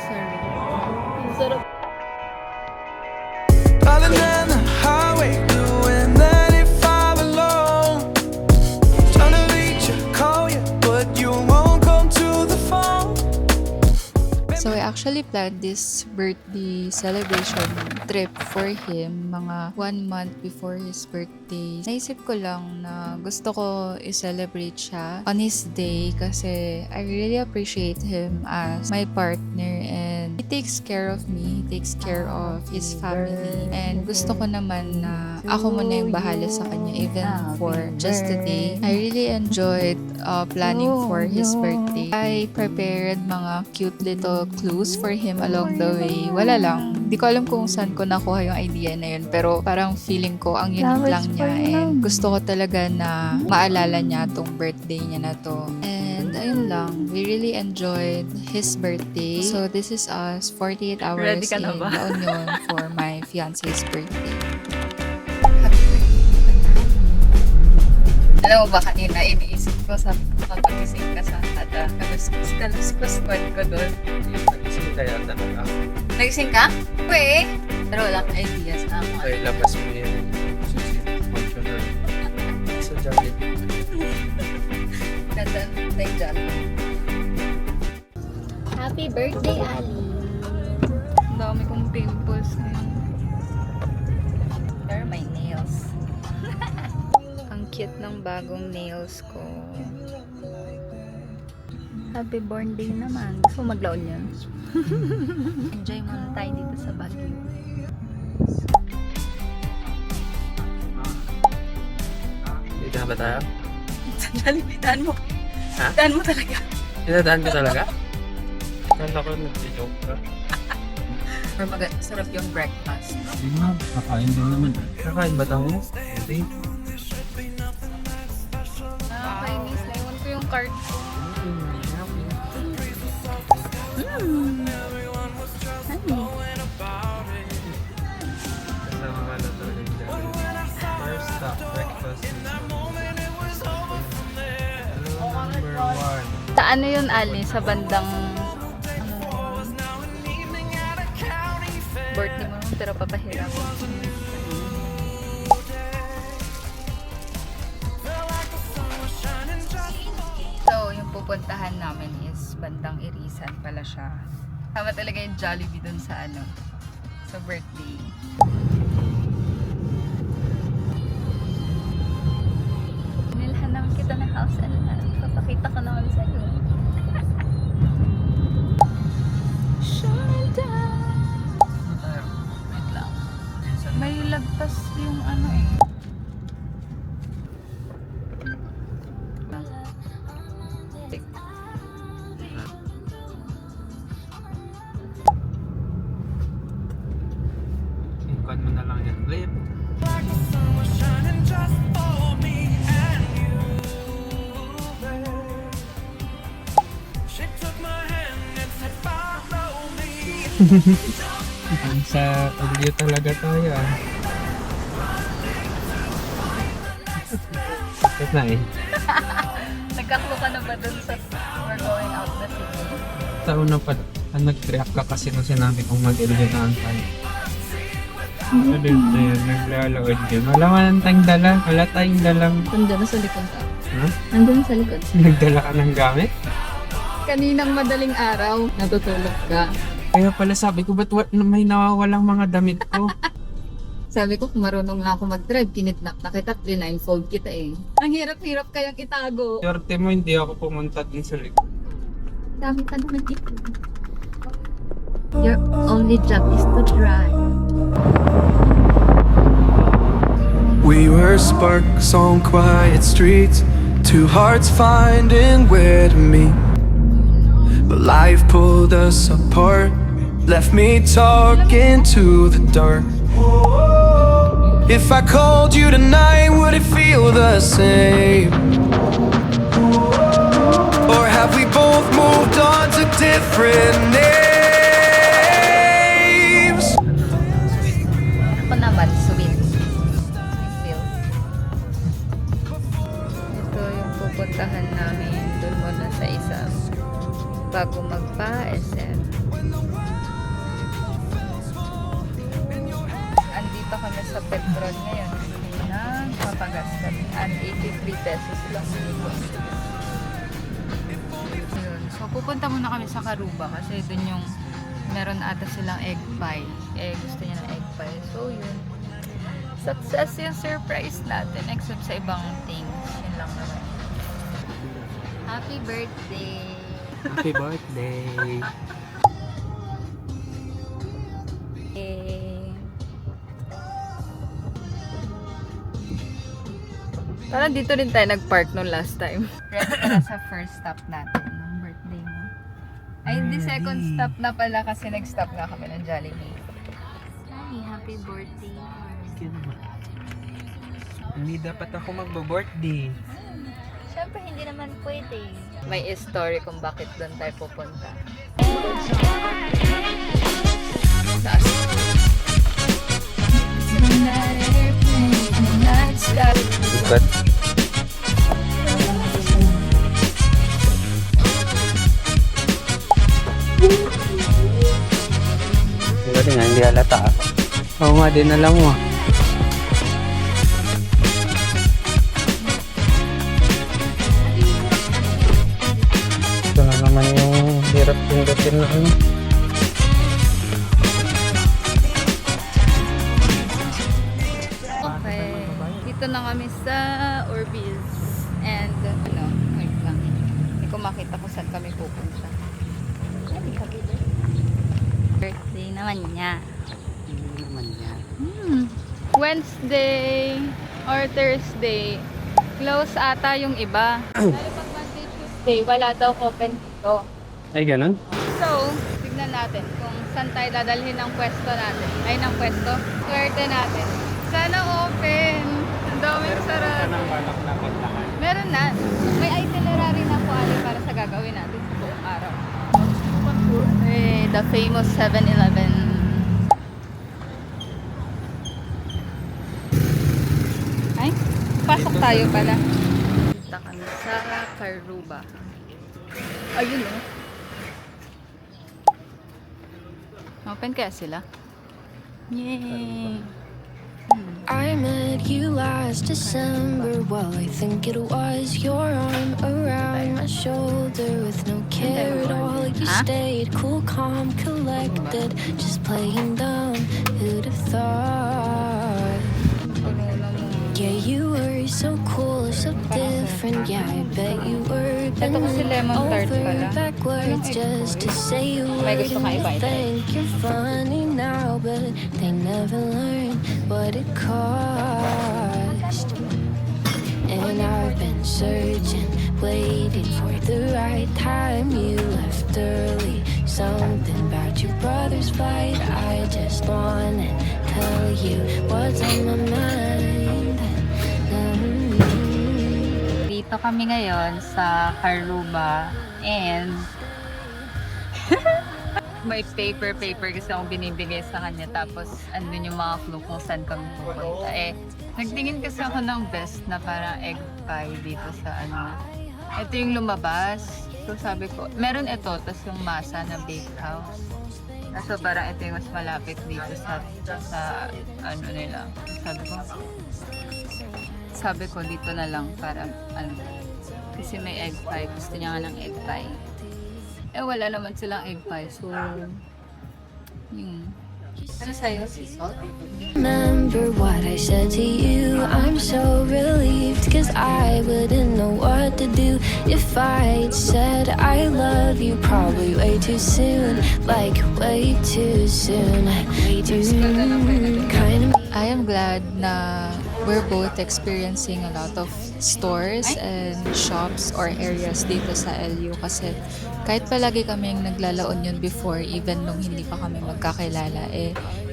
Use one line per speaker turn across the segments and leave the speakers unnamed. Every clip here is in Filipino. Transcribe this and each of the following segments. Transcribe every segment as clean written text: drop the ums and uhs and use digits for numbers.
sarap. Ang sarap.
Darling, down the highway, doing 95 alone. Trying to reach you, call you, but you won't come to the phone.
So I actually planned this birthday celebration trip for him mga 1 month before his birthday. Naisip ko lang na gusto ko i-celebrate siya on his day kasi I really appreciate him as my partner and he takes care of me, he takes care of his family, and gusto ko naman na ako muna yung bahala sa kanya even for just today. I really enjoyed planning for his birthday. I prepared mga cute little clues for him along the way. Wala lang. Di ko alam kung saan ko nakuha yung idea na yun. Pero parang feeling ko ang unique lang niya. And gusto ko talaga na maalala niya tong birthday niya na to. And ayun lang. We really enjoyed his birthday. So this is us 48 hours
Ready ka na
in
ba?
La Union for my fiance's birthday. Alam mo ba kanina, iniisip ko sa pag-isip ka sa hata. Kaluskus ko doon.
Nagising kaya talaga.
Nagising ka? Uy! Pero wala kang ideas na ako.
Ay, labas mo yan. Susi, functioner. Sa Jollibee.
Dadaan tayo dyan.
Happy birthday, Ali.
Ang dami kong pimples ngayon. Pero my nails. Ang cute ng bagong nails ko.
Happy born day naman. Gusto mo maglaon yan?
Enjoy muna tayo dito sa Baguio.
Dito na ba tayo?
Jollibee, daan mo.
Ha?
Daan mo talaga.
Dinadaan ko talaga? Kala ko nag-joke ka.
Or sarap yung breakfast.
Hindi nga, kakain din naman. Kakain ba tayo? Hindi.
Nakakainis. Naiwan ko yung card ko.
Kasama ka na talaga yung Jollibee. First stop, breakfast. Number 1.
Sa ano yun, Ali? Sa bandang...
Birthday mo nung pero papahirap. So, yung pupuntahan namin is bandang Irisan pala siya. Tama talaga yung Jollibee dun sa ano, sa birthday.
Nilhan naman kita ng house and land. Papakita ko naman sa'yo. Shine down.
Wait lang. May lagpas yung ano eh.
Ikuan mo na lang yan. Flip. Sa audio talaga tayo ah. Bakit na eh?
Nagkaklo ka na ba dun sa we're going out na city?
Taon na pala. Nag-react ka kasi nung sinabi kong mag-ilyonahan tayo. Sabi na yun, naglalaod yun. Wala man tayong dala. Wala tayong dalang...
Nandun na sa likod ka.
Ha?
Nandun sa likod.
Nagdala ka ng gamit?
Kaninang madaling araw, natutulog ka.
Kaya pala sabi ko, ba't may nawawalang mga damit ko?
Sabi ko, kung marunong nga ako mag-drive, kinidnap na kita, blindfold kita eh. Ang hirap-hirap kayang itago.
Swerte mo, hindi ako pumunta din sa likod.
Dami pa naman dito. Your only job is to drive.
We were sparks on quiet streets, two hearts finding where to meet. But life pulled us apart, left me talking to the dark. If I called you tonight, would it feel the same? Or have we both moved on to different names?
Ako naman, sweet. Feel. Ito yung pupuntahan namin doon muna sa isang bago magpa-SM. Andito kami sa Petron ngayon. Nagpapagas kami. And 83 pesos lang. Yun. So, pupunta muna kami sa Karuba kasi dun yung meron ata silang egg pie. Gusto niya ng egg pie. So, yun. Success yung surprise natin except sa ibang things. Yun lang naman. Happy birthday!
Happy birthday!
Parang dito rin tayo nag-park nung last time. Ready ka na sa first stop natin ng birthday mo. Ay, hindi second stop na pala kasi nag-stop na kami ng Jollibee. Hi, happy birthday.
Hindi dapat ako magbo-birthday.
Siyempre, hindi naman pwede. May story kung bakit doon tayo pupunta. Saan?
But, hindi nga, hindi halata. Oo nga, din alam mo. Ito na naman yung hirap pindutin na ano.
Okay. Dito na kami sa Orbeez. And, wait lang. Hindi ko makita kung saan kami pupunta. Birthday naman niya. Wednesday or Thursday. Close ata yung iba. Lalo pag Monday, Tuesday, wala daw open dito.
Ay, ganun?
So, tignan natin kung saan tayo dadalhin ng pwesto natin. Ay, ng pwesto. Swerte natin. Sana open. Ang daming sarado. Meron na. May itinerary na po ali para sa gagawin natin sa buong araw. The famous 7-Eleven. Ay, pasok tayo pala. Punta kami sa Karuba. Ayun o. Open kaya sila? Yay!
I met you last December. Well, I think it was your arm around my shoulder with no care at all. You stayed cool, calm, collected, just playing dumb. Who'd have thought? Yeah, you were so cool, so different. Yeah, I bet you were
Ito kasi lemon tart
over
pala.
backwards just to say you
May gusto ka
wouldn't
iba ito.
think you're funny now, but they never learn what it cost. And I've been searching, waiting for the right time. You left early, something about your brother's flight. I just wanna tell you what's on my mind.
Dito kami ngayon sa Karuba and may paper kasi akong binibigay sa kanya tapos andun yung mga clue kung saan kami pupunta. Nagtingin kasi ako ng best na parang egg pie dito sa ano. Ito yung lumabas. So sabi ko, meron ito, tas yung masa na bake house. So parang ito yung mas malapit dito sa ano nila. Sabi ko dito na lang para ano. Kasi may egg pie. Gusto niya nga ng egg pie. Wala naman silang egg pie. So, ano sa'yo, si Salt?
Remember what I said to you. I'm so relieved, cause I wouldn't know what to do if I'd said I love you probably way too soon. Like way too soon.
I am glad na we're both experiencing a lot of stores and shops or areas dito sa LU kasi kahit palagi kaming naglalaon yun before, even nung hindi pa kami magkakilala,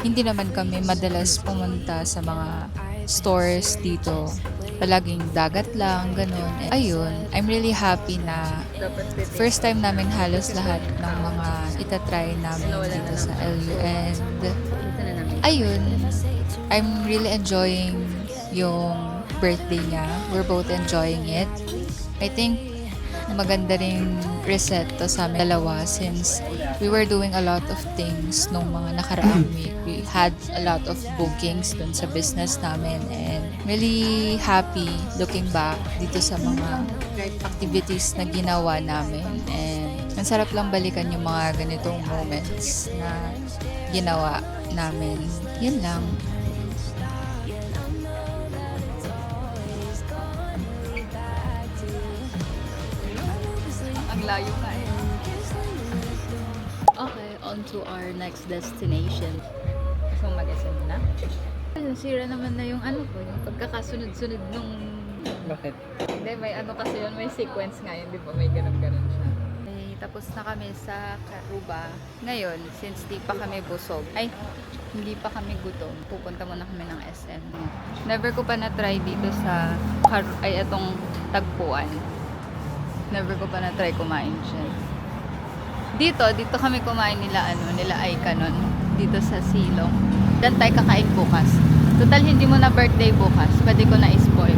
hindi naman kami madalas pumunta sa mga stores dito. Palaging dagat lang, ganun. Ayun, I'm really happy na first time namin halos lahat ng mga itatry namin dito sa LU. And ayun, I'm really enjoying yung birthday niya. We're both enjoying it. I think maganda ring reset to sa amin dalawa since we were doing a lot of things nung mga nakaraang week. We had a lot of bookings dun sa business namin and really happy looking back dito sa mga activities na ginawa namin and ang sarap lang balikan yung mga ganitong moments na ginawa namin. Yan lang.
Ang layo nga eh.
Okay, on to our next destination.
So mag-SM na? Sira naman na yung ano ko, yung pagkakasunod-sunod nung...
Bakit?
Hindi, may ano kasi yun, may sequence nga yun, di ba? May ganun-ganun siya. Okay, tapos na kami sa Karuba. Ngayon, since di pa kami busog, hindi pa kami gutom, pupunta muna kami ng SM. Never ko pa na-try dito sa itong tagpuan. Never ko pa na-try kumain siya. Dito kami kumain nila Ikanon. Dito sa Silong. Diyan tayo kakain bukas. Total, hindi mo na birthday bukas. Pwede ko na spoil.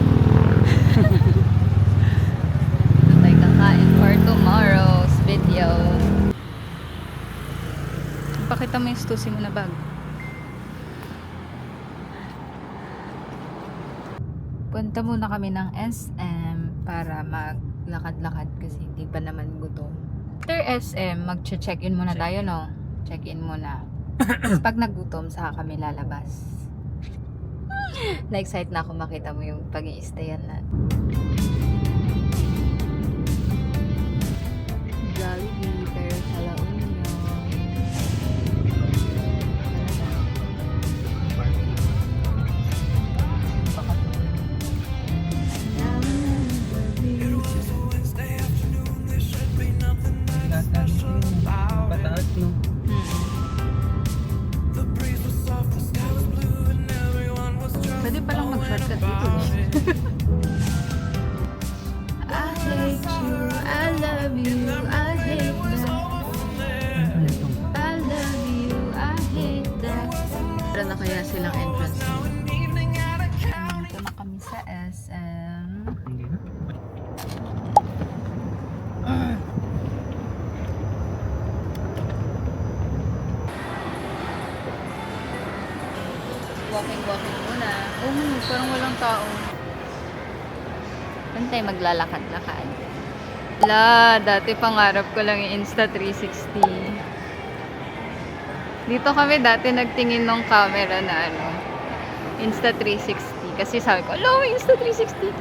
Dito tayo kakain for tomorrow's video. Pakita mo yung stusi mo na bag. Punta muna kami ng SM para maglakad-lakad kasi hindi pa naman gutom. After SM, mag-check-in muna tayo, no? Check-in muna. Tapos pag nagutom, saka kami lalabas. Na-excite na ako makita mo yung pag-i-stayan na. Jollibee, pero sa La Union.
Pataas, no?
Pwede palang mag-shortcut dito. I hate you, I love you, I hate that. I love you, I hate that. Para na kaya silang entrance mo? Ito na kami sa SM.
Hindi na.
Walking muna. Parang walang tao. Bantay, maglalakad-lakad. Dati pangarap ko lang yung Insta360. Dito kami dati nagtingin ng camera na Insta360. Kasi sabi ko, may Insta360.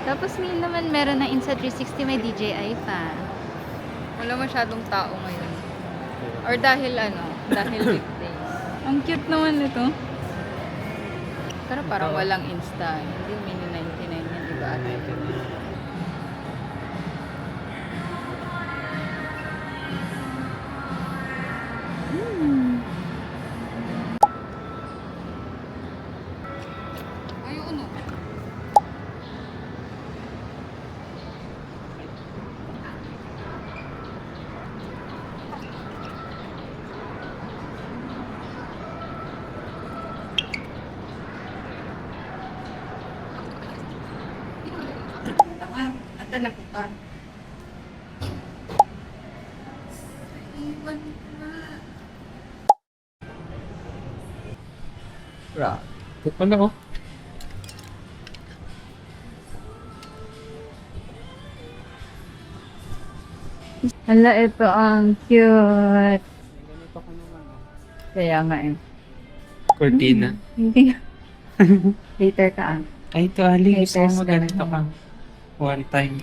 Tapos naman meron na Insta360, may DJI pa. Wala masyadong tao ngayon. Or dahil weekdays. Ang cute naman ito. Pero parang walang Insta. Hindi, mini 99 yan, diba? Ayun, no?
Ano ko?
Hala, ito ang cute.
Ganito ka naman.
Kaya nga eh.
Cortina.
Hindi. Later ka
Ay, ito Ali. Gusto
Haters
mo ganito
ka.
ka. One time.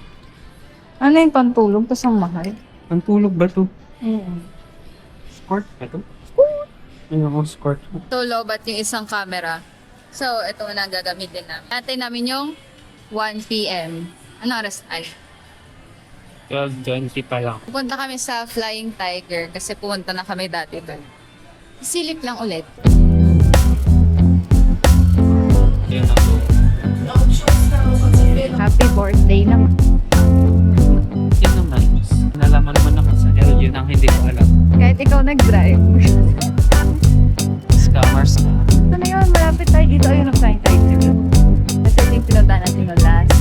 Ano yung pantulog? Tapos ang mahal.
Ang tulog ba to?
Oo.
Sport ba to? Sport! Ayun, sport.
So, lobat yung isang camera. So, ito na ang gagamitin namin. Natin namin yung 1 p.m. Ano oras ay?
12:20 pa lang.
Pupunta kami sa Flying Tiger kasi pumunta na kami dati doon. Silip lang ulit.
Ayun ako.
Happy birthday naman.
Yun naman. Nalaman naman ako sa LU nang hindi ko alam.
Kahit ikaw nag-drive.
Scammers na.
Ito na yun, malapit tayo dito. Ayun ang Flying Tiger. Kasi ito yung pinuntahan natin yung last.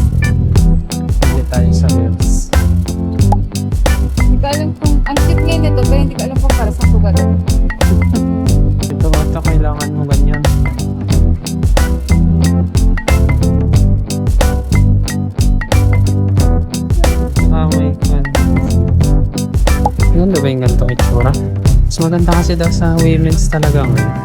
Hindi tayo sa Hills.
yung ganito, pero hindi ko alam kung para sa sugat.
Ito ata kailangan mo ganyan. May kan. Ganda ba yung ganitong itsura? Mas maganda kasi daw sa women's talaga ngayon.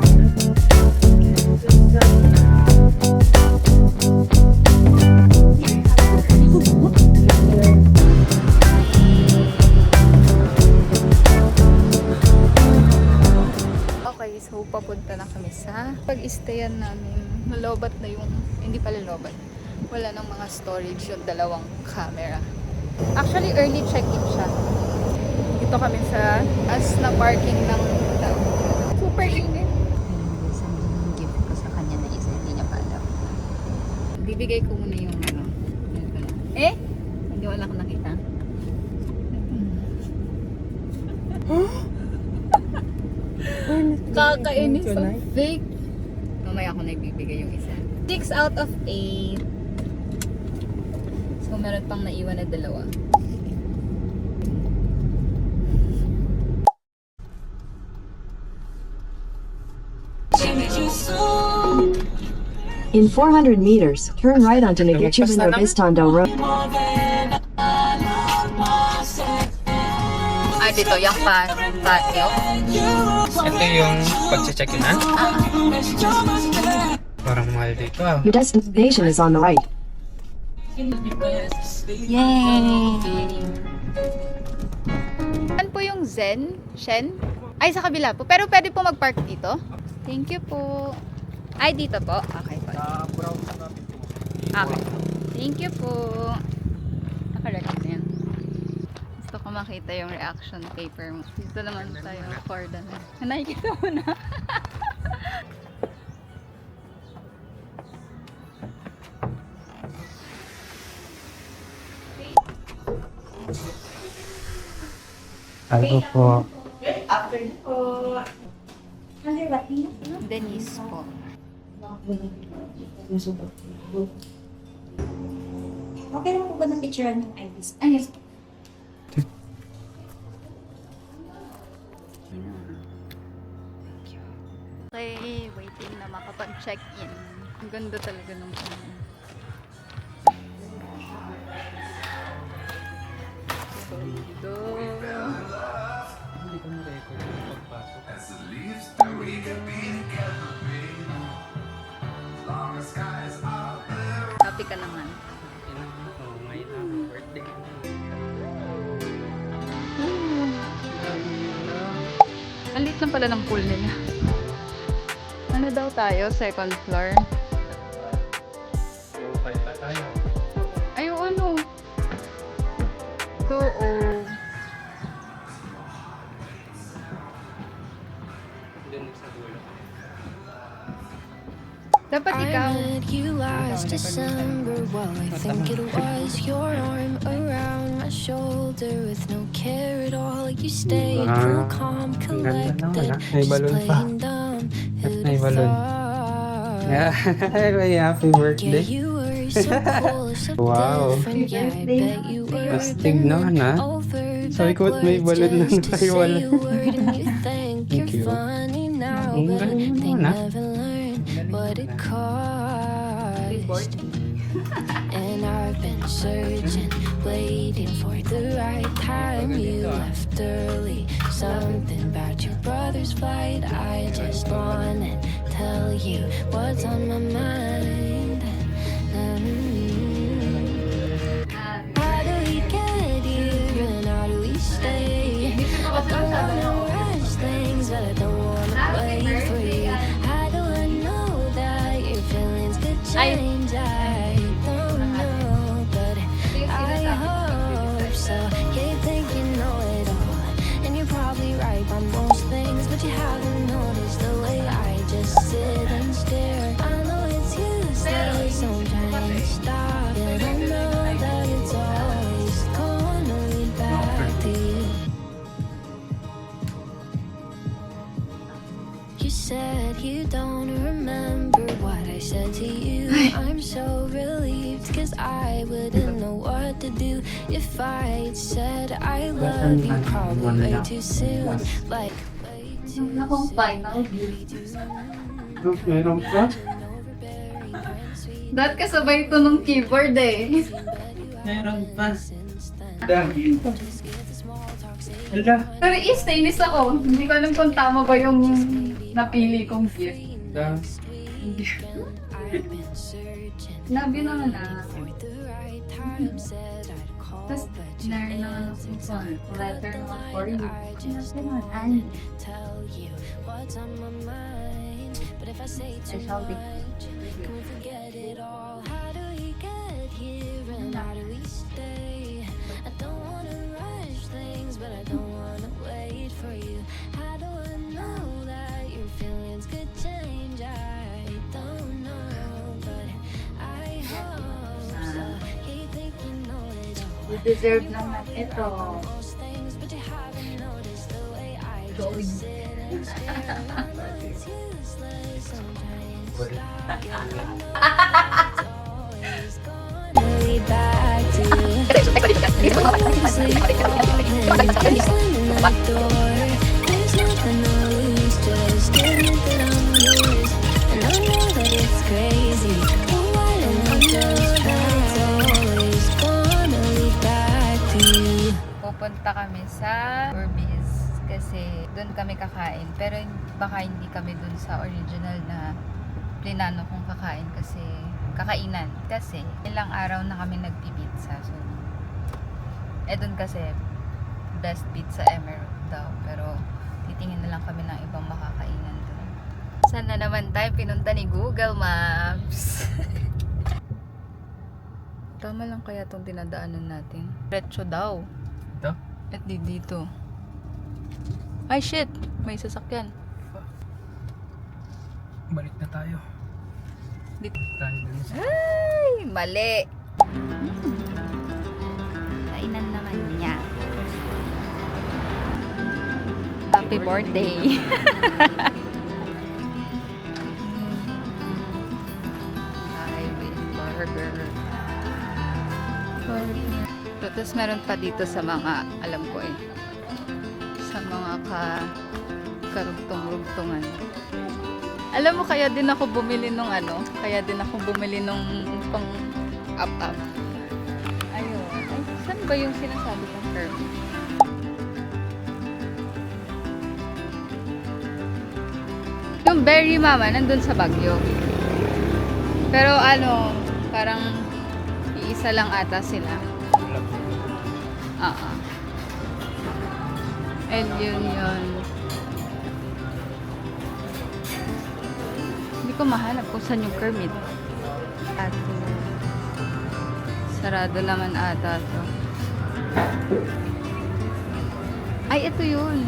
Okay, so papunta na kami sa pag-stayan namin. Nalobat na yung, hindi pala lobat. Wala nang mga storage yung dalawang camera. Actually, early check-in siya. Dito kami sa as na parking ng tao. Super init.
Isang gift ko sa kanya na isa, hindi niya pa alam.
Bibigay ko muna yung ano. Eh?
Hindi wala ko nakita.
Kakainis ang fake. Mamaya ako na ibibigay yung isa. 6 out of 8. So, meron pang naiwan na dalawa.
In 400 meters, turn right onto Negachibino Vistondo Road.
Ah, dito, yung patio.
Ito yung pag-check-in Parang mahal dito ah.
Your destination is on the right.
Yay! Saan po yung Zen? Shen? Ay, sa kabila po. Pero pwede po mag-park dito? Thank you po. Ay, dito po? Okay po. Okay. Thank you po. Naka-record na yan. Gusto ko makita yung reaction paper mo. Dito naman tayo. Corda na. Nakikita mo na.
Ano po?
Denise po.
Okay lang po ba ng picture ng IDs? Ay, yes.
Okay, waiting na makapag-check-in. Ang ganda talaga ng
Hindi ko na-record yung pagpasok.
Happy ka naman.
Ngayon na, birthday ko.
Ang liit lang pala ng pool nila. Ano daw tayo? Second floor?
Okay pa tayo.
Ay, ano? So, oh.
Doon sa dulo.
Dapat
I
ikaw.
met you last December. Well, I think it was your arm around my shoulder with no care at all. You stayed cool, calm, collected,
May
just
balon pa.
playing dumb. Who'd
May
have
balon.
thought?
Yeah, happy
Yeah,
birthday.
you were so cool, so
Wow.
different. Yeah, I bet you were
Astig naman ha.
over
Sabi ko,
that
may
word
balon na
just to
tayo,
say
wala.
a word and you think
Thank
you're
you.
funny now,
Ang
but
galing mo
they
naman, ha?
never learn what it cost. And I've been searching, waiting for the right time. You left early, something about your brother's flight. I just wanna tell you what's on my mind. How do we get here and how do we stay? I don't wanna rush things, but I don't wanna wait for you. How do I know that your feelings could change? I don't know, but I hope so. Yeah, you think you know it all, and you're probably right by most things, but you haven't noticed the way I just sit and stare. I know it's useless, I'm trying to stop, but I know that it's always gonna lead back to you. you said you don't remember what I said to you. I'm so relieved, cause I wouldn't know what to do if I'd said I love you probably way too soon. Like, way too
Yung akong final view.
Meron pa?
Dahil kasabay ito ng keyboard eh.
Meron pa. Dami. Hala.
Pero nainis ako. Hindi ko alam kung tama ba yung napili kong gift.
Dami.
Labi naman Tapos, narin naman ako sa letter naman for you.
Special day.
You deserve naman ito. Pupunta kami sa Orbeez kasi doon kami kakain. Pero baka hindi kami doon sa original na plinano kong kakain kasi kakainan. Kasi ilang araw na kami nagpipizza. So, doon kasi best pizza Emerald daw. Pero titingin na lang kami ng ibang makakainan doon. Saan na naman tayo pinunta ni Google Maps? Tama lang kaya itong dinadaanan natin. Retso daw.
Ito?
At dito. Ay shit! May sasakyan.
Balik na tayo.
Dito.
Tayo dun sa...
Ay! Mali!
Kainan naman niya.
Happy birthday! Highway burger. Tapos meron pa dito sa mga, alam ko sa mga karugtong-rugtungan. Alam mo, kaya din ako bumili nung pang up-up. Ayun. Ay, saan ba yung sinasabi kong term? Yung berry mama, nandun sa Baguio. Pero parang iisa lang ata sila. And yun. Hindi ko mahanap kung saan yung Kermit. At sarado naman ata to. Ay, ito yun.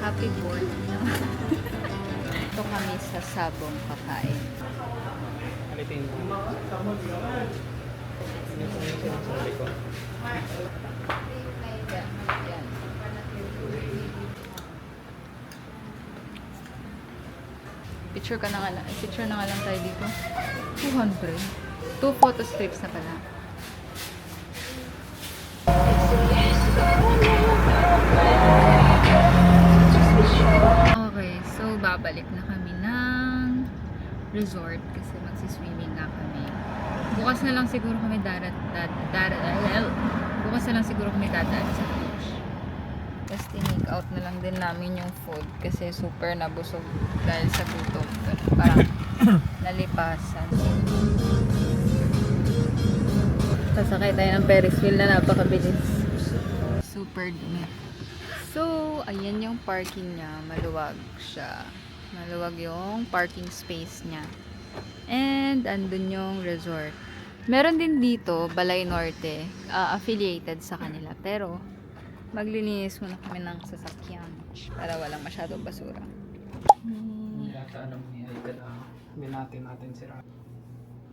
Happy birthday. Ito kami sa Sabong kakain.
Alitin mo. Sinasabi ko.
Picture na nga lang tayo dito. 200. 2 photo strips na pala. Okay, so babalik na kami ng resort kasi magsiswimming na kami. Bukas na lang siguro kami dadaan sa beach. Tapos tinake out na lang din namin yung food kasi super nabusog dahil sa gutom. Parang nalipasan. Sasakay tayo ng Ferris wheel na napakabilis. Super dumi. So, ayan yung parking niya. Maluwag siya. Maluwag yung parking space niya. And, andun yung resort. Meron din dito, Balay Norte, affiliated sa kanila. Pero, maglilinis muna kami ng sasakyan para walang masyadong basura.
Hindi yata alam ni Aida na binati natin sila.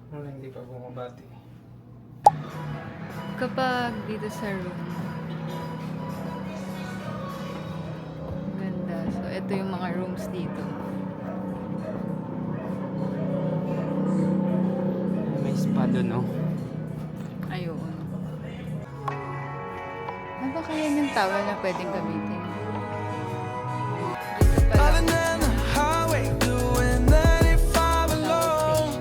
Wala, hindi pa bumabati.
Kapag dito sa room, ganda. So, ito yung mga rooms dito.
May spa doon, no?
Ayun. Ano ba kaya yung towel na pwedeng gamitin? Dito pala.
Driving down the highway, doing 95 alone.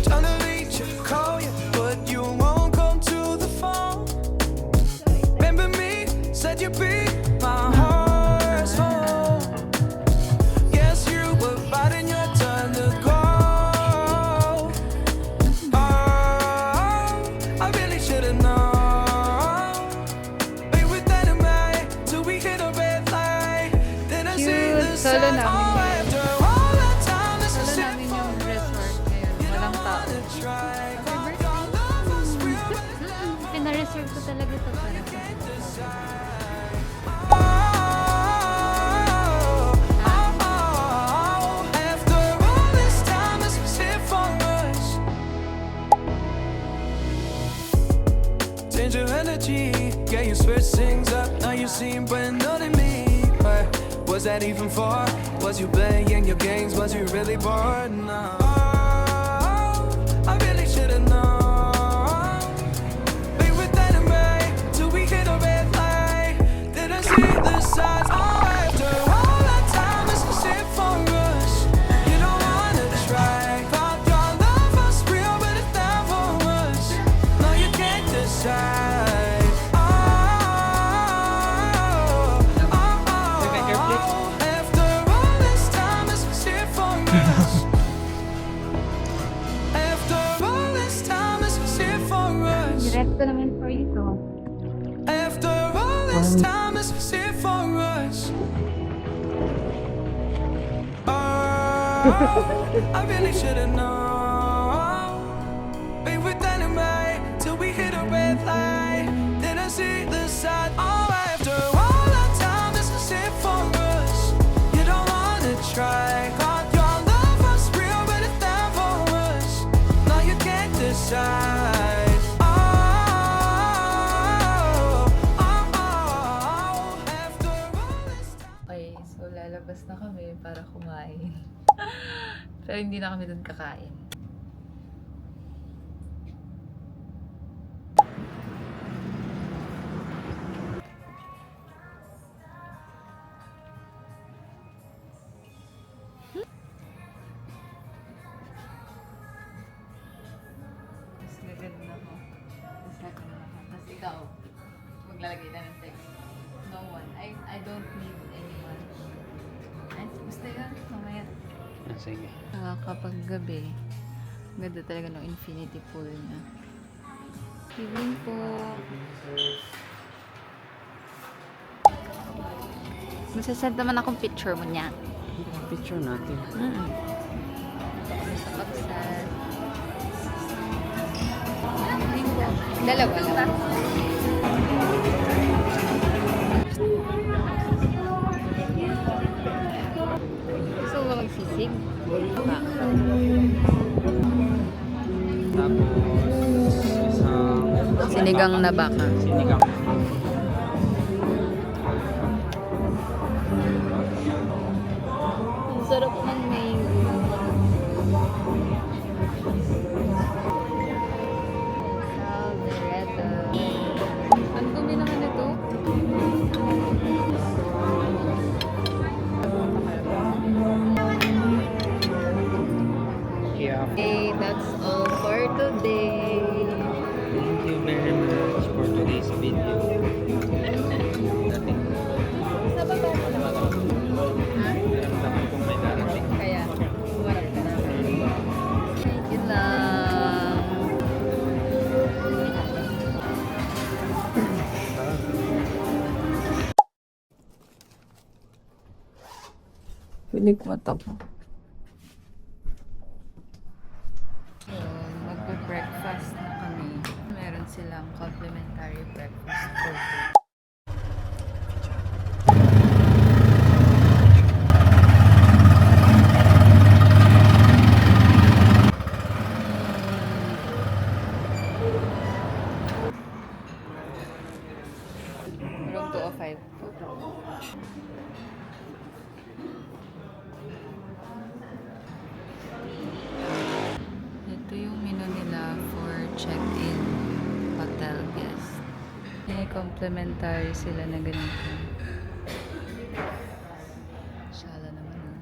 Trying to reach you, call you, but you won't come to the phone. Remember me, said you'd be my heart's home. Guess you were biding your turn to go. Oh, I really should've known. Be with that in mind till we hit a red light. Then I see
Cute.
the
Solo
sign.
namin
Oh,
yun.
after all that time, this
Solo
is it
namin
for
yung
us.
resort ngayon.
You
Walang
don't
tao.
wanna try.
Happy
Your love was real, but it never
Pinareserve ko talaga ito para sa
after all this time, this was it for us. Change your energy, yeah, you switch things up. Now you seem brand new to me. But was that even for? Was you playing your games? Was you really bored? No. I really should've known. Be with that in mind till we hit a red light. Did I see the signs? Oh, after all that time, this is it for us. You don't wanna try. Thought your love was real, but it never was. No, you can't decide. After all this time, this is it for us. After all this time, this is it for us.
Direct ko naman for you to.
After all this time, this is it for us. Oh, I really should've known. Be with that in mind till we hit a red light. Then I see the side. Oh, after all that time, this is it for us. You don't wanna try. Thought your love was real, but it never was. No, you can't decide. After all this time.
Okay, so lalabas na kami para kumain. Pero hindi na kami dun kakain. Mas gaganda ako. Tapos ikaw, maglalagay na ng text. No one. I don't need anyone. Ay, basta yun. Mamaya.
Sige.
Kapag gabi, ganda talaga ng infinity pool niya. Evening po. Masasend naman akong picture mo niya.
Picture natin.
Sa pagsad. Evening po. Dalawa lang. Gusto mo ba magsisig?
Tapos, isang
Sinigang na baka.
sinigang.
Ang sarap ng mango. Saldereta. Ang dumi naman ito.
Yeah.
Okay, that's all for today.
Thank you very much for today's video.
Pilig mata ko.
So, magbe-breakfast na kami. Meron silang complimentary breakfast coffee. Room 205. Ito yung menu nila for check-in hotel guest. May complimentary sila na ganito. Shala naman ah.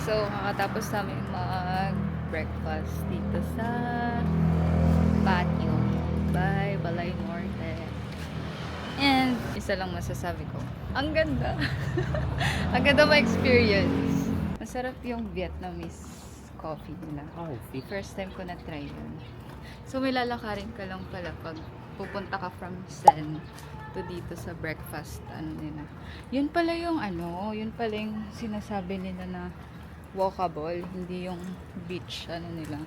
So, kakatapos namin mag-breakfast dito sa patio by Balay Norte. And, isa lang masasabi ko, ang ganda! Ang ganda ma-experience. Masarap yung Vietnamese coffee nila. First time ko na-try yun. So, may lalakarin ka lang pala pag pupunta ka from Sen to dito sa breakfast nila. Yun pala yung yun pala yung sinasabi nila na walkable, hindi yung beach nila.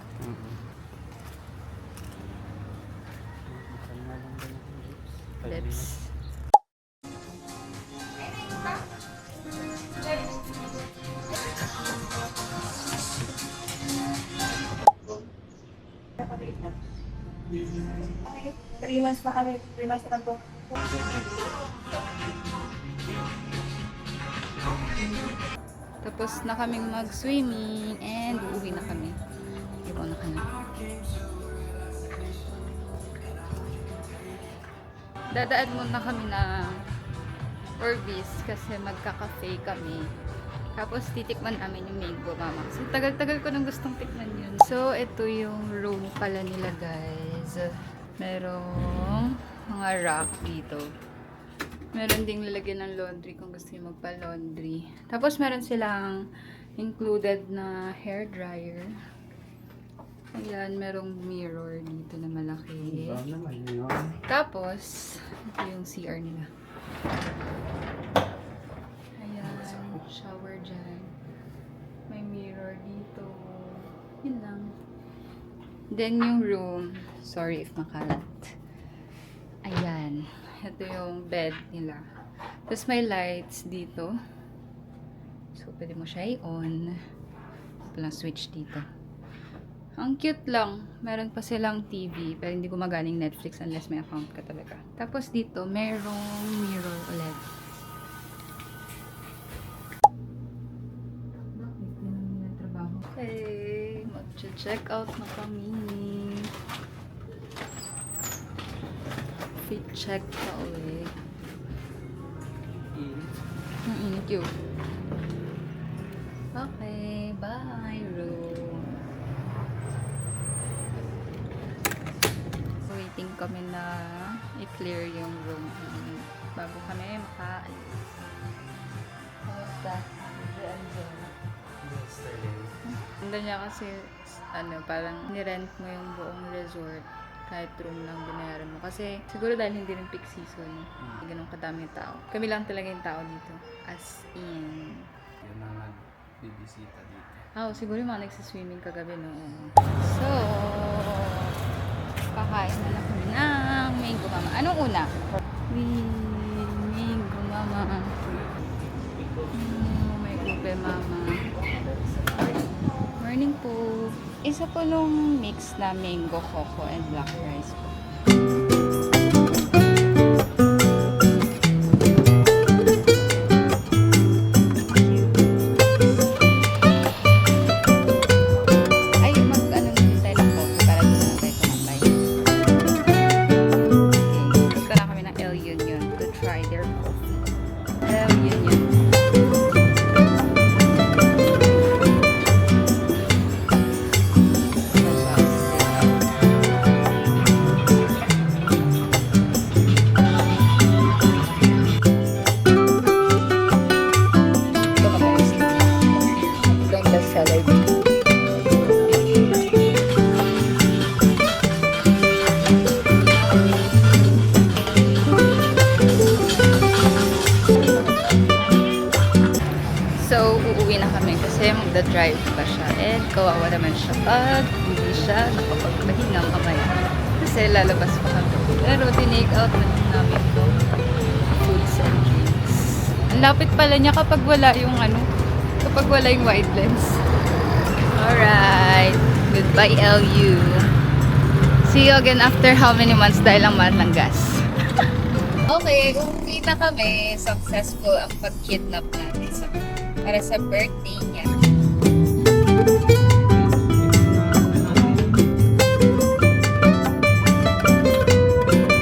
Lips.
Okay. 3 months na kami. 3 months na po.
Tapos na kaming mag-swimming and uuwi na kami. Iwan na kami. Dadaan muna kami na Orbis kasi magka-cafe kami. Tapos titikman namin yung mango mama. So tagal-tagal ko nang gustong tikman yun. So ito yung room pala nila guys. Merong mga rack dito. Meron ding lalagyan ng laundry kung gusto nyo magpa-laundry. Tapos meron silang included na hair dryer. Ayan, merong mirror dito na malaki. Tapos, ito yung CR nila. Ayan, shower dyan. May mirror dito. Yun lang. Then yung room, sorry if makalat. Ayan. Ito yung bed nila. Tapos may lights dito. So, pwede mo siya i-on. Walang switch dito. Ang cute lang. Meron pa silang TV. Pero hindi gumagaling Netflix unless may account ka talaga. Tapos dito, merong mirror ulit. Okay. Mag-check out na kami. Fit check pa ulit. Thank you. Okay, bye room. Waiting kami na i-clear yung room bago kami makaalis. Kamusta? Ganda niya kasi parang nirent mo yung buong resort. Kahit room lang binayaran mo. Kasi siguro dahil hindi rin peak season, hindi ganun kadaming tao. Kami lang talaga yung tao dito. As in.
Yung mga bibisita dito.
Siguro yung mga nagsiswimming kagabi, no? So, kakain na lang kami ng mango mama. Anong una? Mango mama. May ube mama. Morning po. Isa po nung mix na mango, coco, and black rice po. nag-drive pa siya. And kawawa naman siya pag hindi siya nakapagpahinga mamaya. Kasi lalabas pa kami. Pero tinake out na din namin itong foods and drinks. Ang lapit pala niya kapag wala yung kapag wala yung wide lens. Alright. Goodbye, LU. See you again after how many months dahil ang mahal ng gas. Okay, umuwi na kami. Successful ang pag-kidnap natin para sa birthday niya.